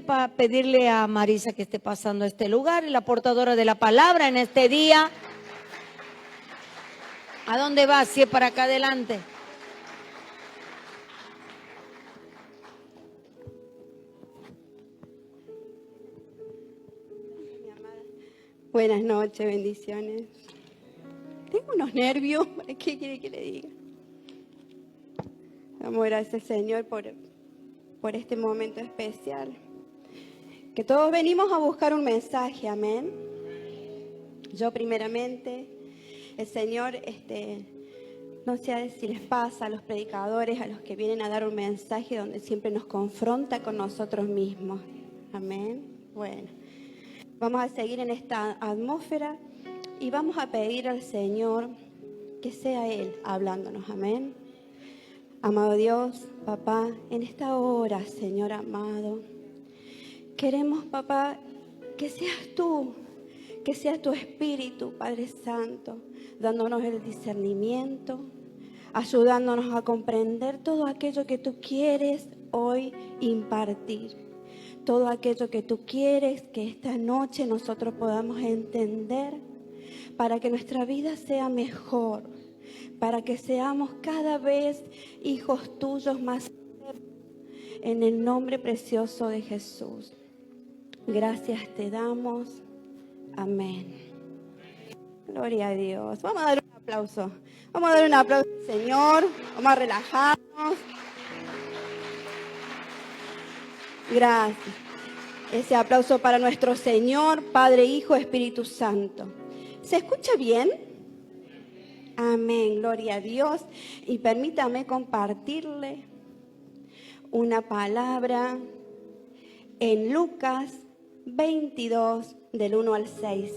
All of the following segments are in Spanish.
para pedirle a Marisa que esté pasando a este lugar y la portadora de la palabra en este día. ¿A dónde va? Si es para acá adelante. Buenas noches, bendiciones. Tengo unos nervios, ¿qué quiere que le diga? Damos gracias, Señor, por este momento especial. Que todos venimos a buscar un mensaje, amén. Yo primeramente, el Señor, no sé si les pasa a los predicadores, a los que vienen a dar un mensaje donde siempre nos confronta con nosotros mismos, amén. Bueno, vamos a seguir en esta atmósfera y vamos a pedir al Señor que sea Él hablándonos, amén. Amado Dios, papá, en esta hora, Señor amado, queremos, papá, que seas tú, que sea tu Espíritu, Padre Santo, dándonos el discernimiento, ayudándonos a comprender todo aquello que tú quieres hoy impartir, todo aquello que tú quieres que esta noche nosotros podamos entender para que nuestra vida sea mejor, para que seamos cada vez hijos tuyos más en el nombre precioso de Jesús. Gracias te damos. Amén. Gloria a Dios. Vamos a dar un aplauso. Vamos a dar un aplauso al Señor. Vamos a relajarnos. Gracias. Ese aplauso para nuestro Señor, Padre, Hijo, Espíritu Santo. ¿Se escucha bien? Amén. Gloria a Dios. Y permítame compartirle una palabra en Lucas 22, del 1 al 6.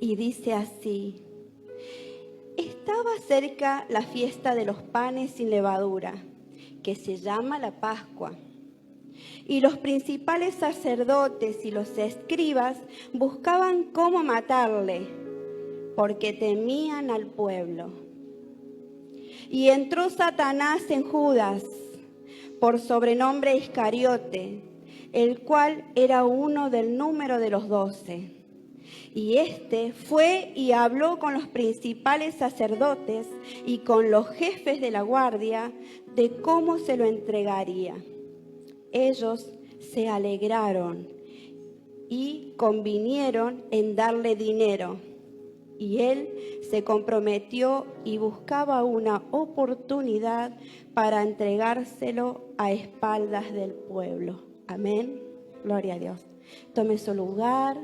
Y dice así: estaba cerca la fiesta de los panes sin levadura, que se llama la Pascua. Y los principales sacerdotes y los escribas buscaban cómo matarle, porque temían al pueblo. Y entró Satanás en Judas, por sobrenombre Iscariote, el cual era uno del número de los 12. Y fue y habló con los principales sacerdotes y con los jefes de la guardia de cómo se lo entregaría. Ellos se alegraron y convinieron en darle dinero. Y él se comprometió y buscaba una oportunidad para entregárselo a espaldas del pueblo. Amén. Gloria a Dios. Tome su lugar.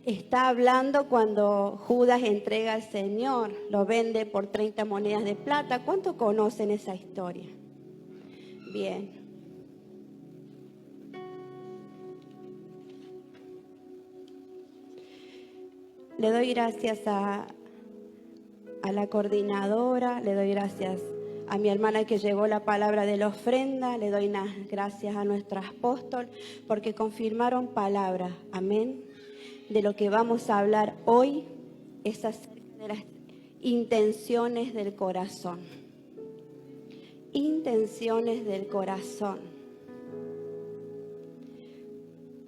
Está hablando cuando Judas entrega al Señor, lo vende por 30 monedas de plata. ¿Cuántos conocen esa historia? Bien. Le doy gracias a la coordinadora, le doy gracias a mi hermana que llevó la palabra de la ofrenda, le doy gracias a nuestro apóstol porque confirmaron palabra, amén. De lo que vamos a hablar hoy es acerca de las intenciones del corazón. Intenciones del corazón.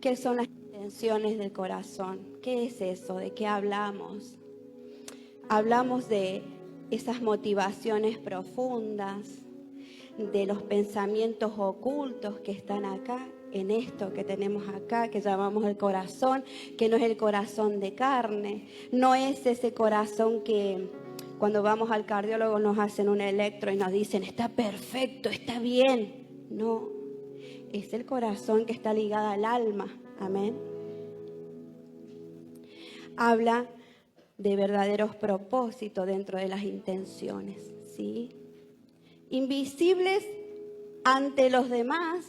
¿Qué son las intenciones del corazón? ¿Qué es eso? ¿De qué hablamos? Hablamos de esas motivaciones profundas, de los pensamientos ocultos que están acá, en esto que tenemos acá, que llamamos el corazón, que no es el corazón de carne, no es ese corazón que cuando vamos al cardiólogo nos hacen un electro y nos dicen, está perfecto, está bien. No, es el corazón que está ligado al alma, amén. Habla de verdaderos propósitos dentro de las intenciones, ¿sí? Invisibles ante los demás,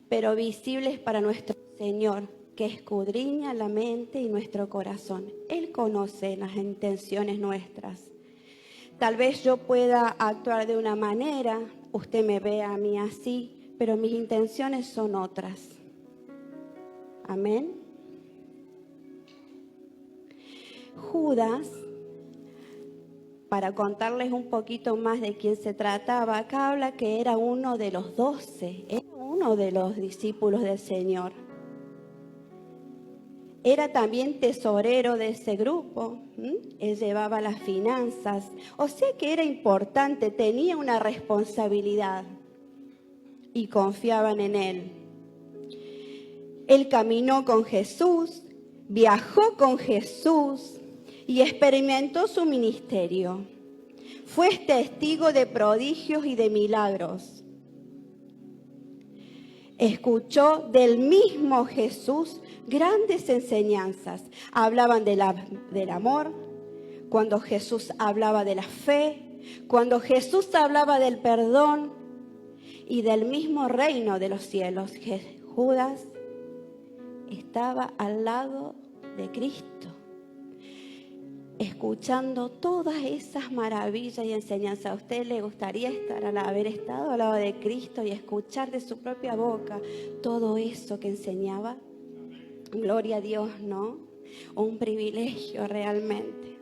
pero visibles para nuestro Señor, que escudriña la mente y nuestro corazón. Él conoce las intenciones nuestras. Tal vez yo pueda actuar de una manera, usted me ve a mí así, pero mis intenciones son otras. Amén. Judas para contarles un poquito más de quién se trataba, acá habla que era uno de los 12, era uno de los discípulos del Señor. Era también tesorero de ese grupo, él llevaba las finanzas, o sea que era importante, tenía una responsabilidad y confiaban en él. Él caminó con Jesús, viajó con Jesús y experimentó su ministerio. Fue testigo de prodigios y de milagros. Escuchó del mismo Jesús grandes enseñanzas. Hablaban del amor, cuando Jesús hablaba de la fe, cuando Jesús hablaba del perdón y del mismo reino de los cielos. Judas estaba al lado de Cristo, escuchando todas esas maravillas y enseñanzas. ¿A usted le gustaría haber estado al lado de Cristo y escuchar de su propia boca todo eso que enseñaba? Gloria a Dios, ¿no? Un privilegio realmente.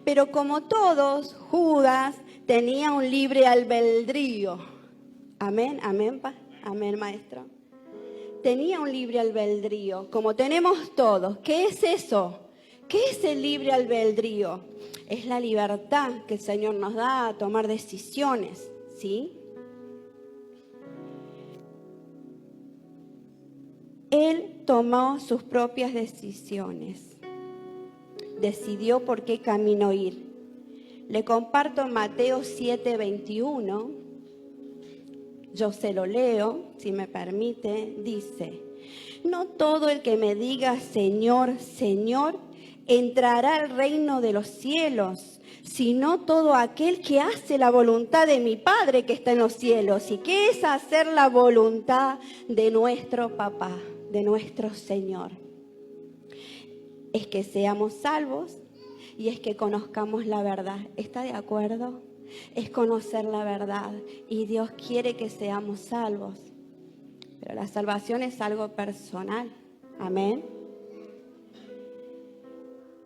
Pero como todos, Judas tenía un libre albedrío. Amén, amén, amén, maestro. Tenía un libre albedrío, como tenemos todos. ¿Qué es eso? ¿Qué es el libre albedrío? Es la libertad que el Señor nos da a tomar decisiones, ¿sí? Él tomó sus propias decisiones. Decidió por qué camino ir. Le comparto Mateo 7:21. Yo se lo leo, si me permite. Dice: no todo el que me diga Señor, Señor, entrará al reino de los cielos, sino todo aquel que hace la voluntad de mi Padre que está en los cielos. ¿Y qué es hacer la voluntad de nuestro Papá, de nuestro Señor? Es que seamos salvos y es que conozcamos la verdad. ¿Está de acuerdo? Es conocer la verdad y Dios quiere que seamos salvos. Pero la salvación es algo personal. Amén.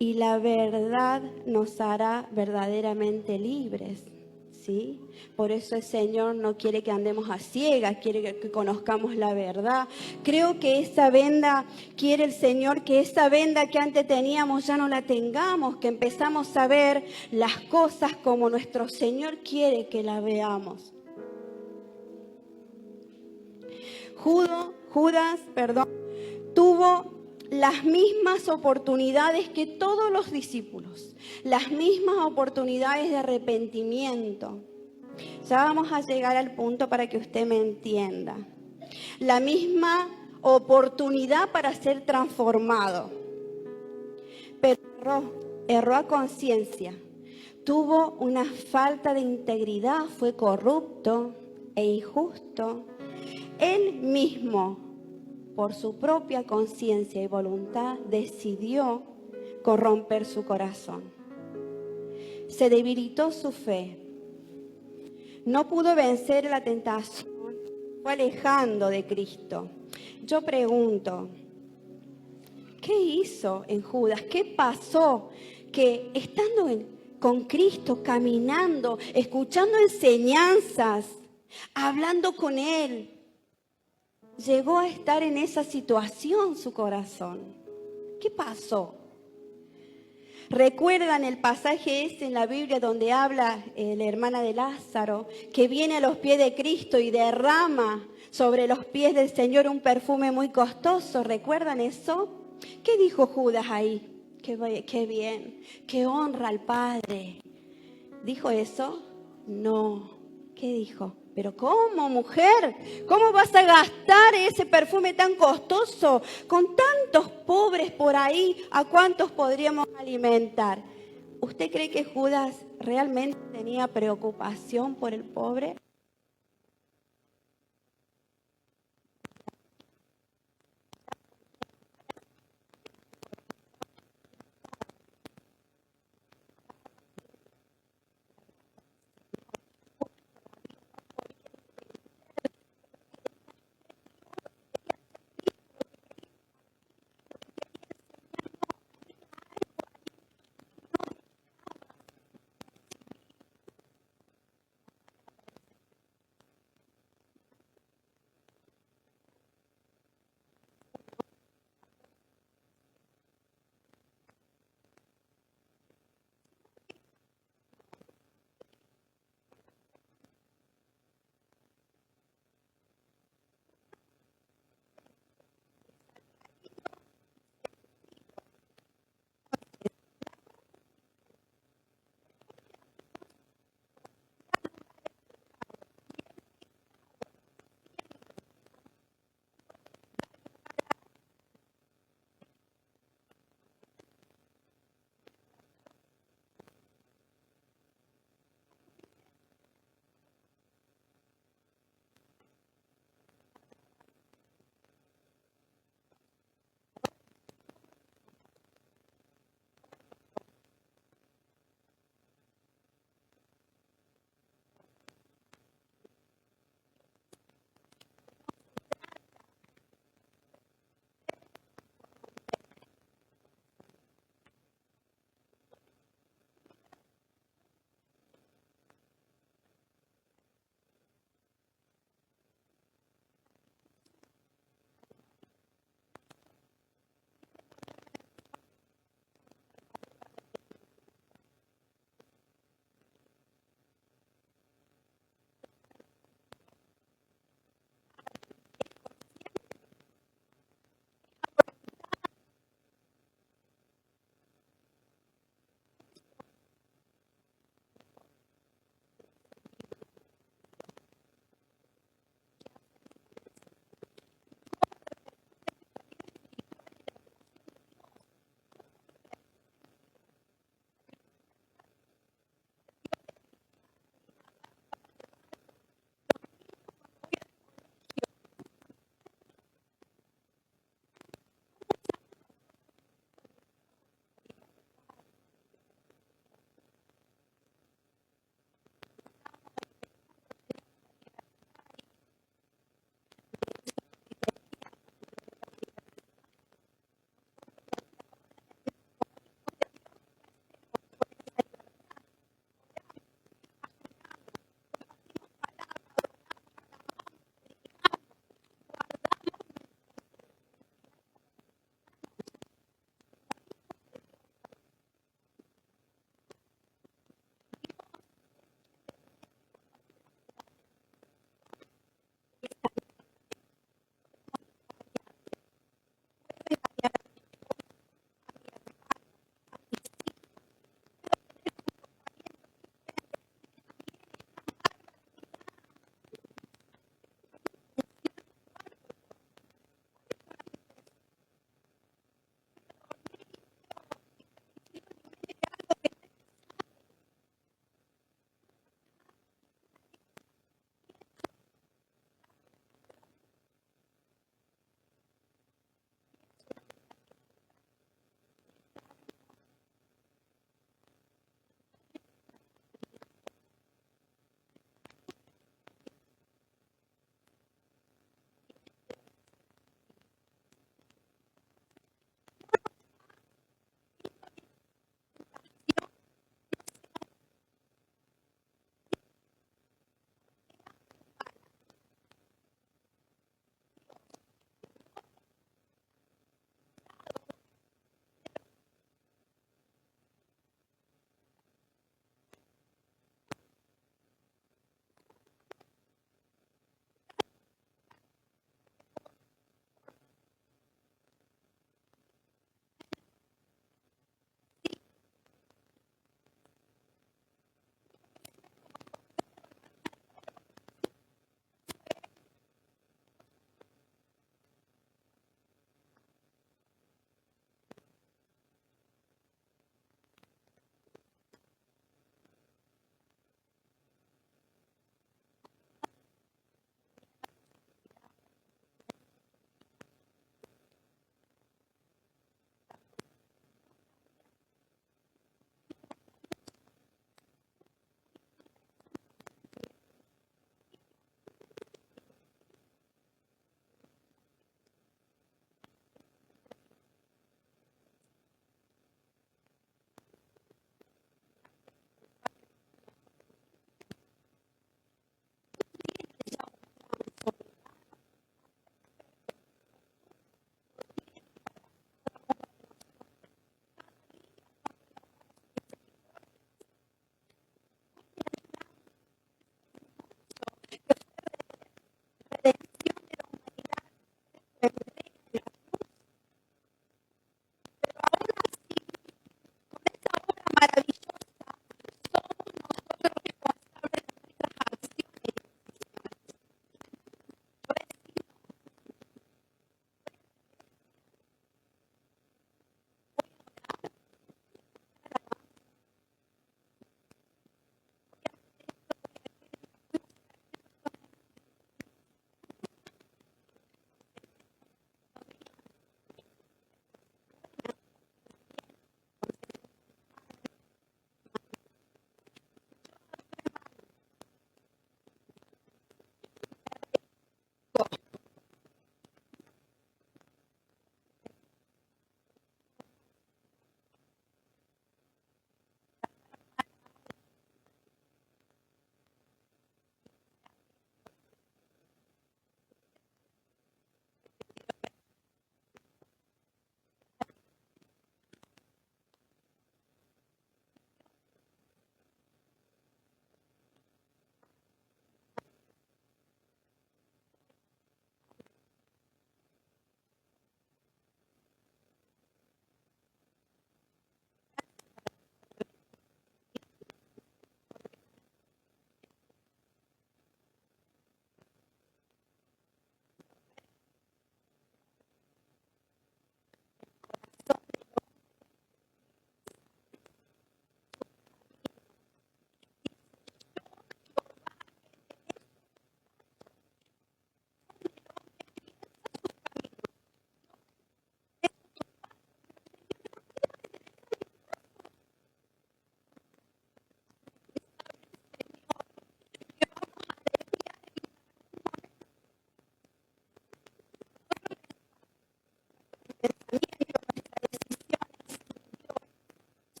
Y la verdad nos hará verdaderamente libres, ¿sí? Por eso el Señor no quiere que andemos a ciegas, quiere que conozcamos la verdad. Creo que esa venda, quiere el Señor que esa venda que antes teníamos ya no la tengamos, que empezamos a ver las cosas como nuestro Señor quiere que la veamos. Judas, tuvo las mismas oportunidades que todos los discípulos, las mismas oportunidades de arrepentimiento. Ya vamos a llegar al punto para que usted me entienda. La misma oportunidad para ser transformado. Pero erró a conciencia. Tuvo una falta de integridad, fue corrupto e injusto. Él mismo, por su propia conciencia y voluntad, decidió corromper su corazón. Se debilitó su fe. No pudo vencer la tentación. Fue alejando de Cristo. Yo pregunto, ¿qué hizo en Judas? ¿Qué pasó? Que estando con Cristo, caminando, escuchando enseñanzas, hablando con Él, llegó a estar en esa situación su corazón. ¿Qué pasó? ¿Recuerdan el pasaje ese en la Biblia donde habla la hermana de Lázaro, que viene a los pies de Cristo y derrama sobre los pies del Señor un perfume muy costoso? ¿Recuerdan eso? ¿Qué dijo Judas ahí? Qué bien, qué honra al Padre. ¿Dijo eso? No. ¿Qué dijo? Pero ¿cómo, mujer? ¿Cómo vas a gastar ese perfume tan costoso con tantos pobres por ahí? ¿A cuántos podríamos alimentar? ¿Usted cree que Judas realmente tenía preocupación por el pobre?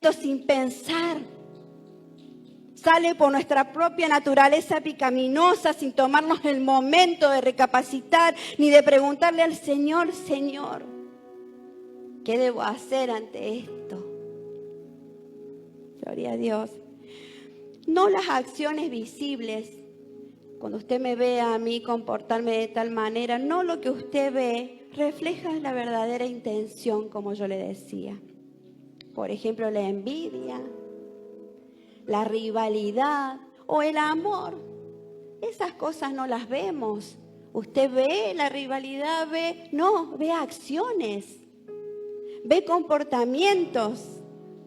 pensamiento sin pensar. Sale por nuestra propia naturaleza pecaminosa sin tomarnos el momento de recapacitar ni de preguntarle al Señor, Señor, ¿qué debo hacer ante esto? Gloria a Dios. No las acciones visibles. Cuando usted me ve a mí comportarme de tal manera, no lo que usted ve refleja la verdadera intención, como yo le decía. Por ejemplo, la envidia, la rivalidad o el amor. Esas cosas no las vemos. Usted ve la rivalidad, ve acciones, ve comportamientos.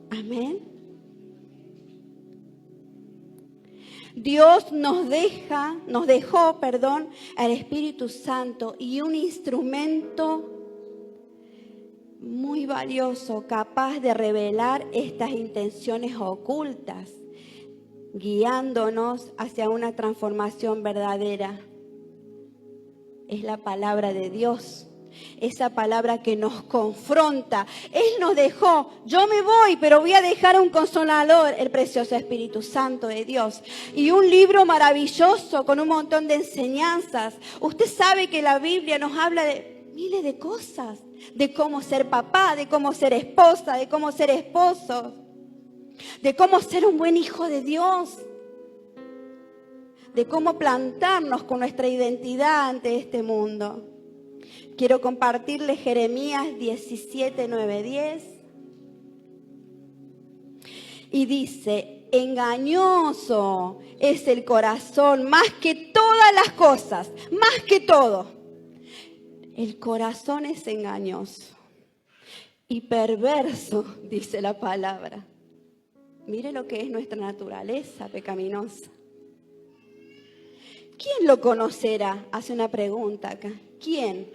Amén. Dios nos dejó al Espíritu Santo y un instrumento muy valioso, capaz de revelar estas intenciones ocultas, guiándonos hacia una transformación verdadera. Es la palabra de Dios, esa palabra que nos confronta. Él nos dejó, yo me voy, pero voy a dejar un consolador, el precioso Espíritu Santo de Dios. Y un libro maravilloso con un montón de enseñanzas. Usted sabe que la Biblia nos habla de miles de cosas, de cómo ser papá, de cómo ser esposa, de cómo ser esposo, de cómo ser un buen hijo de Dios, de cómo plantarnos con nuestra identidad ante este mundo. Quiero compartirles Jeremías 17, 9, 10. Y dice, engañoso es el corazón más que todas las cosas, más que todo. El corazón es engañoso y perverso, dice la palabra. Mire lo que es nuestra naturaleza pecaminosa. ¿Quién lo conocerá? Hace una pregunta acá. ¿Quién?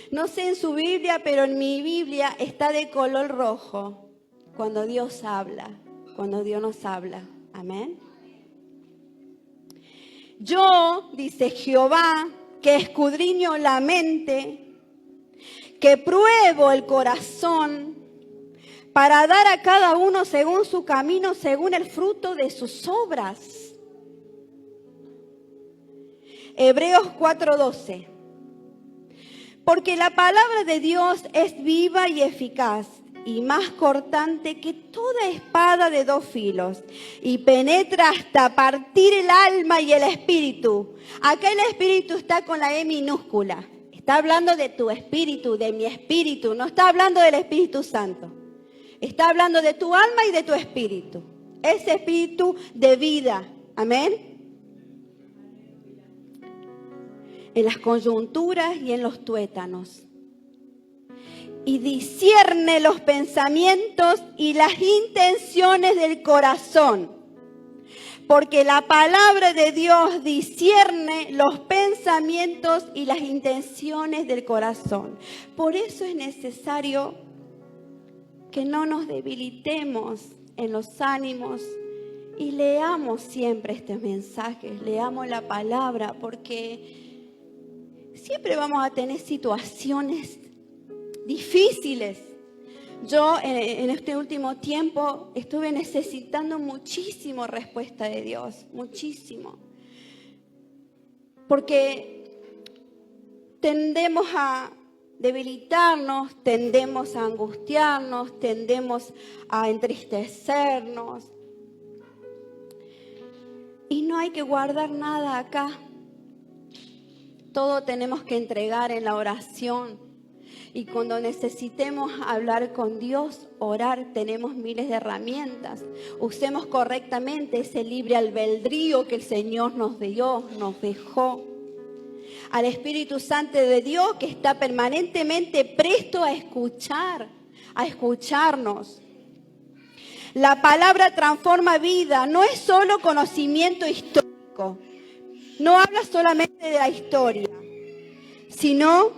No sé en su Biblia, pero en mi Biblia está de color rojo cuando Dios habla, cuando Dios nos habla. Amén. Yo, dice Jehová, que escudriño la mente, que pruebo el corazón, para dar a cada uno según su camino, según el fruto de sus obras. Hebreos 4:12. Porque la palabra de Dios es viva y eficaz y más cortante que toda espada de dos filos y penetra hasta partir el alma y el espíritu. Acá el espíritu está con la E minúscula. Está hablando de tu espíritu, de mi espíritu. No está hablando del Espíritu Santo. Está hablando de tu alma y de tu espíritu. Ese espíritu de vida. Amén. En las coyunturas y en los tuétanos. Y discierne los pensamientos y las intenciones del corazón. Porque la palabra de Dios discierne los pensamientos y las intenciones del corazón. Por eso es necesario que no nos debilitemos en los ánimos y leamos siempre estos mensajes, leamos la palabra, porque siempre vamos a tener situaciones difíciles. Yo en este último tiempo estuve necesitando muchísimo respuesta de Dios, muchísimo. Porque tendemos a debilitarnos, tendemos a angustiarnos, tendemos a entristecernos. Y no hay que guardar nada acá. Todo tenemos que entregar en la oración. Y cuando necesitemos hablar con Dios, orar, tenemos miles de herramientas. Usemos correctamente ese libre albedrío que el Señor nos dio, nos dejó. Al Espíritu Santo de Dios que está permanentemente presto a escuchar, a escucharnos. La palabra transforma vida, no es solo conocimiento histórico. No habla solamente de la historia, sino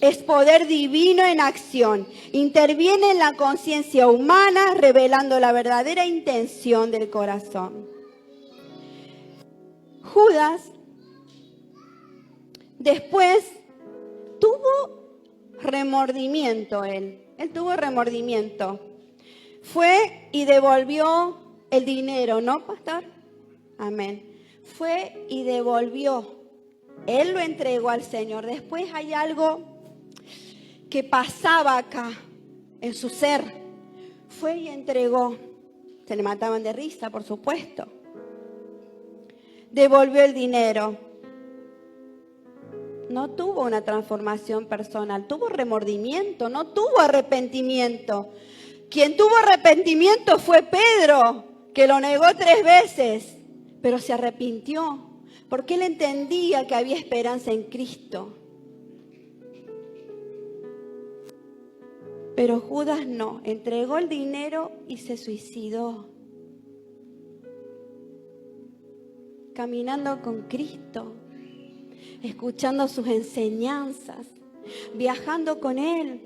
es poder divino en acción. Interviene en la conciencia humana, revelando la verdadera intención del corazón. Judas después tuvo remordimiento, él tuvo remordimiento. Fue y devolvió el dinero, ¿no, pastor? Amén. Fue y devolvió. Él lo entregó al Señor. Después hay algo que pasaba acá en su ser. Fue y entregó. Se le mataban de risa, por supuesto. Devolvió el dinero. No tuvo una transformación personal, tuvo remordimiento, no tuvo arrepentimiento. Quien tuvo arrepentimiento fue Pedro, que lo negó 3 veces, pero se arrepintió, porque él entendía que había esperanza en Cristo. Pero Judas no, entregó el dinero y se suicidó. Caminando con Cristo, escuchando sus enseñanzas, viajando con Él,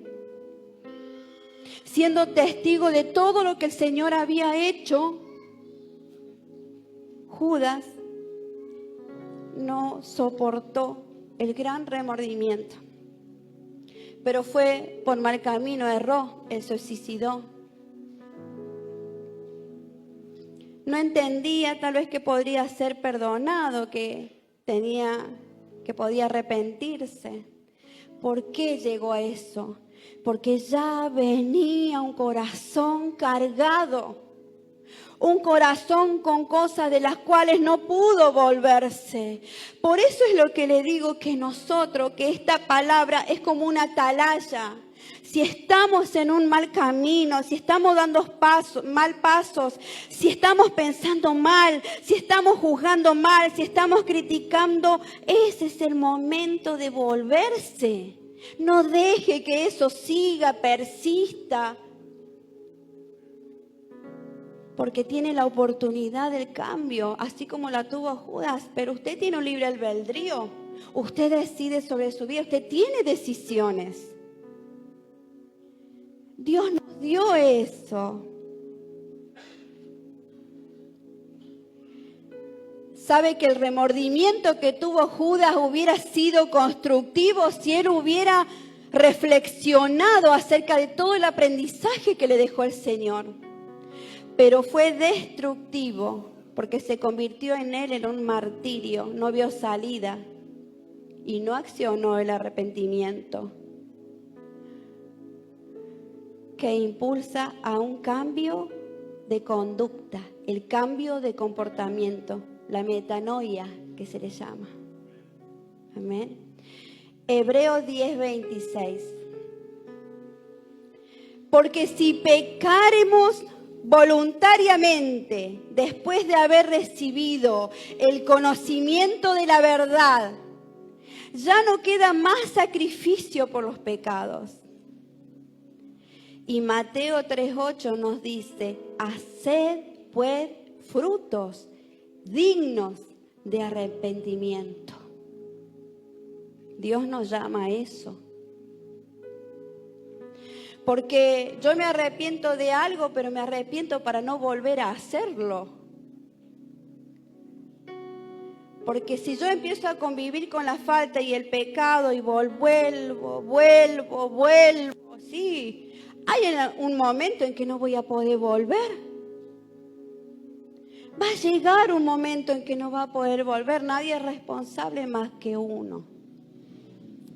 siendo testigo de todo lo que el Señor había hecho. Judas no soportó el gran remordimiento, pero fue por mal camino, erró, él se suicidó. No entendía tal vez que podría ser perdonado, que podía arrepentirse. ¿Por qué llegó a eso? Porque ya venía un corazón cargado, un corazón con cosas de las cuales no pudo volverse. Por eso es lo que le digo que esta palabra es como una atalaya. Si estamos en un mal camino, si estamos dando mal pasos, si estamos pensando mal, si estamos juzgando mal, si estamos criticando, ese es el momento de volverse. No deje que eso siga, persista, porque tiene la oportunidad del cambio, así como la tuvo Judas. Pero usted tiene un libre albedrío, usted decide sobre su vida, usted tiene decisiones. Dios nos dio eso. ¿Sabe que el remordimiento que tuvo Judas hubiera sido constructivo si él hubiera reflexionado acerca de todo el aprendizaje que le dejó el Señor? Pero fue destructivo porque se convirtió en él en un martirio, no vio salida y no accionó el arrepentimiento que impulsa a un cambio de conducta, el cambio de comportamiento, la metanoia que se le llama. Amén. Hebreos 10:26. Porque si pecaremos voluntariamente después de haber recibido el conocimiento de la verdad, ya no queda más sacrificio por los pecados. Y Mateo 3:8 nos dice: haced pues frutos dignos de arrepentimiento. Dios nos llama a eso. Porque yo me arrepiento de algo, pero me arrepiento para no volver a hacerlo. Porque si yo empiezo a convivir con la falta y el pecado y vuelvo, sí, hay un momento en que no voy a poder volver. Va a llegar un momento en que no va a poder volver. Nadie es responsable más que uno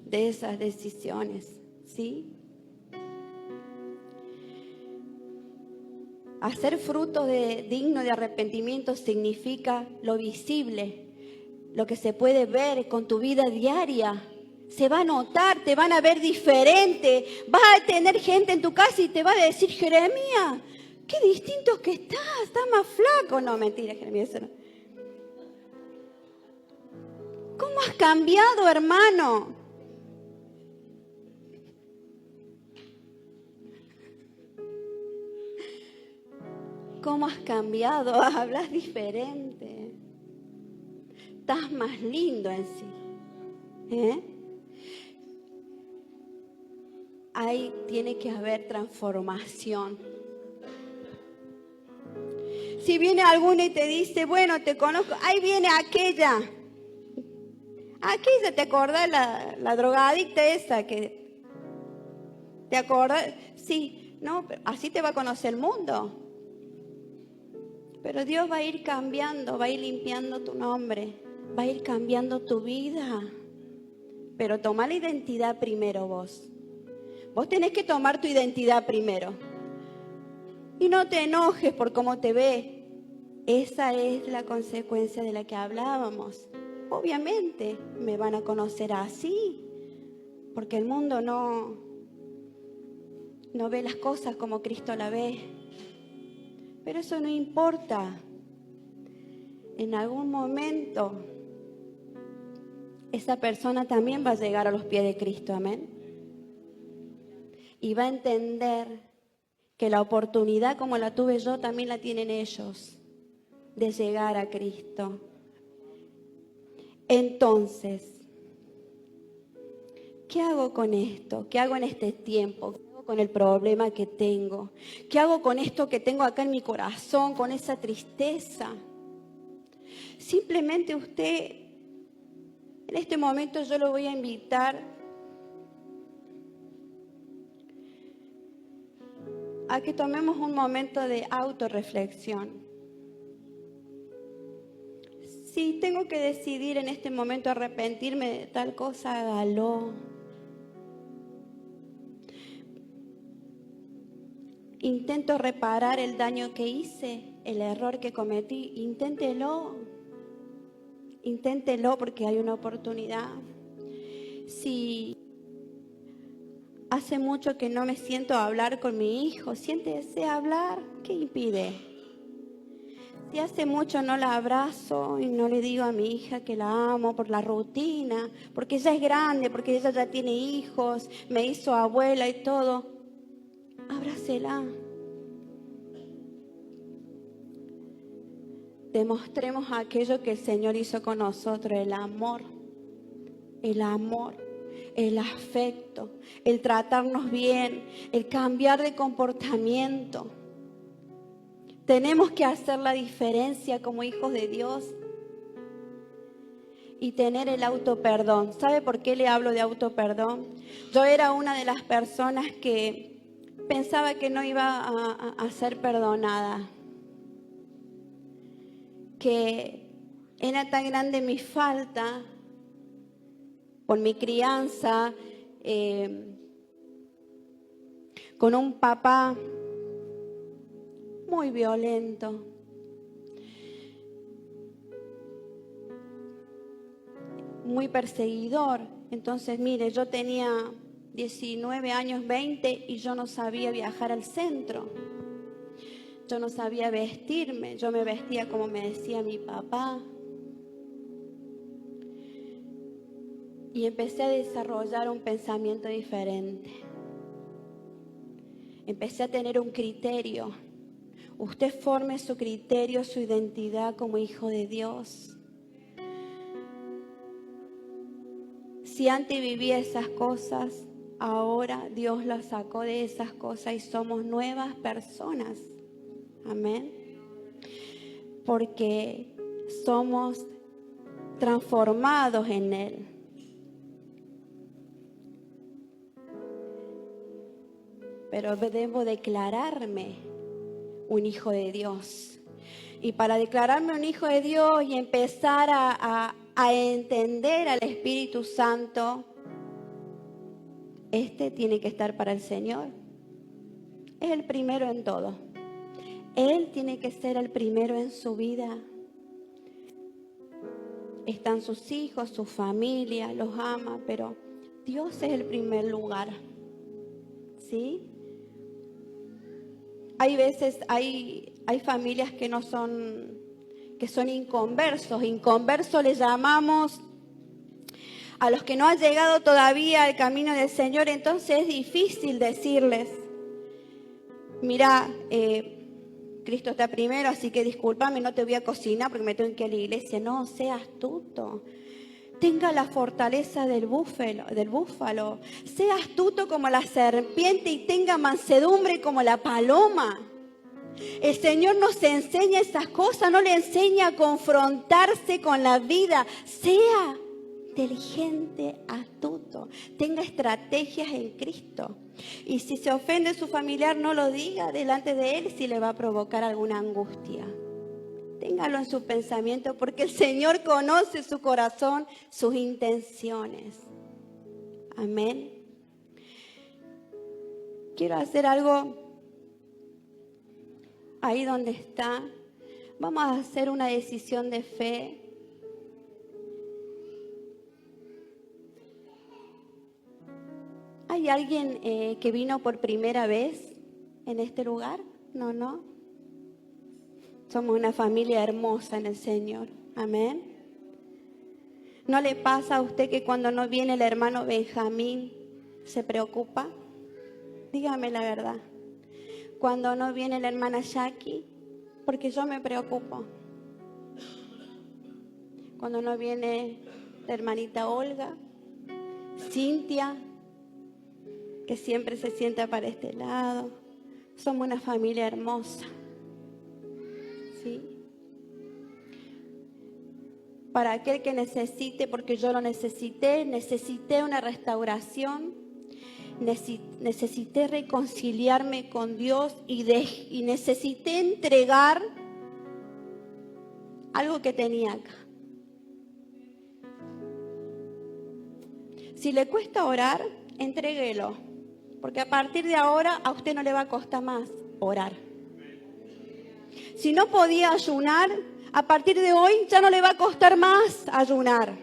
de esas decisiones, ¿sí? Hacer fruto digno de arrepentimiento significa lo visible, lo que se puede ver con tu vida diaria. Se va a notar, te van a ver diferente. Vas a tener gente en tu casa y te va a decir: Jeremías, qué distinto que estás más flaco. No, mentira, Jeremías, eso no. ¿Cómo has cambiado, hermano? ¿Cómo has cambiado? Hablas diferente. Estás más lindo en sí. Ahí tiene que haber transformación. Si viene alguno y te dice: bueno, te conozco, ahí viene aquella, ¿te acordás la drogadicta esa que te acordás? Sí, No, así te va a conocer el mundo. Pero Dios va a ir cambiando, va a ir limpiando tu nombre, va a ir cambiando tu vida. Pero toma la identidad primero vos. Vos tenés que tomar tu identidad primero. Y no te enojes por cómo te ve. Esa es la consecuencia de la que hablábamos. Obviamente me van a conocer así, porque el mundo no ve las cosas como Cristo la ve. Pero eso no importa. En algún momento esa persona también va a llegar a los pies de Cristo, amén. Y va a entender que la oportunidad como la tuve yo también la tienen ellos de llegar a Cristo. Entonces, ¿qué hago con esto? ¿Qué hago en este tiempo? ¿Qué hago con el problema que tengo? ¿Qué hago con esto que tengo acá en mi corazón, con esa tristeza? Simplemente usted, en este momento yo lo voy a invitar a que tomemos un momento de autorreflexión. Si tengo que decidir en este momento arrepentirme de tal cosa, hágalo. Intento reparar el daño que hice, el error que cometí. Inténtelo porque hay una oportunidad. Si hace mucho que no me siento a hablar con mi hijo, siéntese a hablar, ¿qué impide? Si hace mucho no la abrazo y no le digo a mi hija que la amo por la rutina, porque ella es grande, porque ella ya tiene hijos, me hizo abuela y todo, abrácela. Demostremos aquello que el Señor hizo con nosotros, el amor, el afecto, el tratarnos bien, el cambiar de comportamiento. Tenemos que hacer la diferencia como hijos de Dios y tener el autoperdón. ¿Sabe por qué le hablo de autoperdón? Yo era una de las personas que pensaba que no iba a ser perdonada, que era tan grande mi falta por mi crianza, con un papá muy violento. Muy perseguidor. Entonces, mire, yo tenía 19 años, 20 y yo no sabía viajar al centro. Yo no sabía vestirme. Yo me vestía como me decía mi papá. Y empecé a desarrollar un pensamiento diferente. Empecé a tener un criterio. Usted forme su criterio, su identidad como hijo de Dios. Si antes vivía esas cosas, ahora Dios las sacó de esas cosas y somos nuevas personas. Amén. Porque somos transformados en Él. Pero debo declararme un hijo de Dios. Y para declararme un hijo de Dios y empezar a entender al Espíritu Santo, tiene que estar para el Señor. Es el primero en todo. Él tiene que ser el primero en su vida. Están sus hijos, su familia, los ama, pero Dios es el primer lugar. ¿Sí? Hay veces, hay familias que no son, que son inconversos. Inconversos les llamamos a los que no han llegado todavía al camino del Señor. Entonces es difícil decirles, mira, Cristo está primero, así que discúlpame, no te voy a cocinar porque me tengo que ir a la iglesia. No, sea astuto. Tenga la fortaleza del búfalo. Sea astuto como la serpiente y tenga mansedumbre como la paloma. El Señor nos enseña esas cosas, no le enseña a confrontarse con la vida. Sea inteligente, astuto, tenga estrategias en Cristo. Y si se ofende su familiar, no lo diga delante de él si le va a provocar alguna angustia. Téngalo en su pensamiento porque el Señor conoce su corazón, sus intenciones. Amén. Quiero hacer algo ahí donde está. Vamos a hacer una decisión de fe. ¿Hay alguien que vino por primera vez en este lugar? No. Somos una familia hermosa en el Señor. Amén. ¿No le pasa a usted que cuando no viene el hermano Benjamín se preocupa? Dígame la verdad. Cuando no viene la hermana Jackie, porque yo me preocupo. Cuando no viene la hermanita Olga, Cintia, que siempre se sienta para este lado. Somos una familia hermosa. ¿Sí? Para aquel que necesite, porque yo lo necesité una restauración, necesité reconciliarme con Dios y necesité entregar algo que tenía acá. Si le cuesta orar, entréguelo. Porque a partir de ahora a usted no le va a costar más orar. Si no podía ayunar, a partir de hoy ya no le va a costar más ayunar.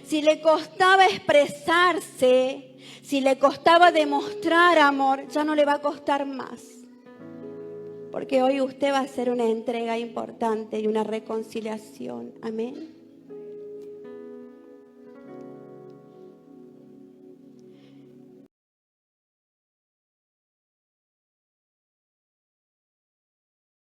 Si le costaba expresarse, si le costaba demostrar amor, ya no le va a costar más. Porque hoy usted va a hacer una entrega importante y una reconciliación. Amén.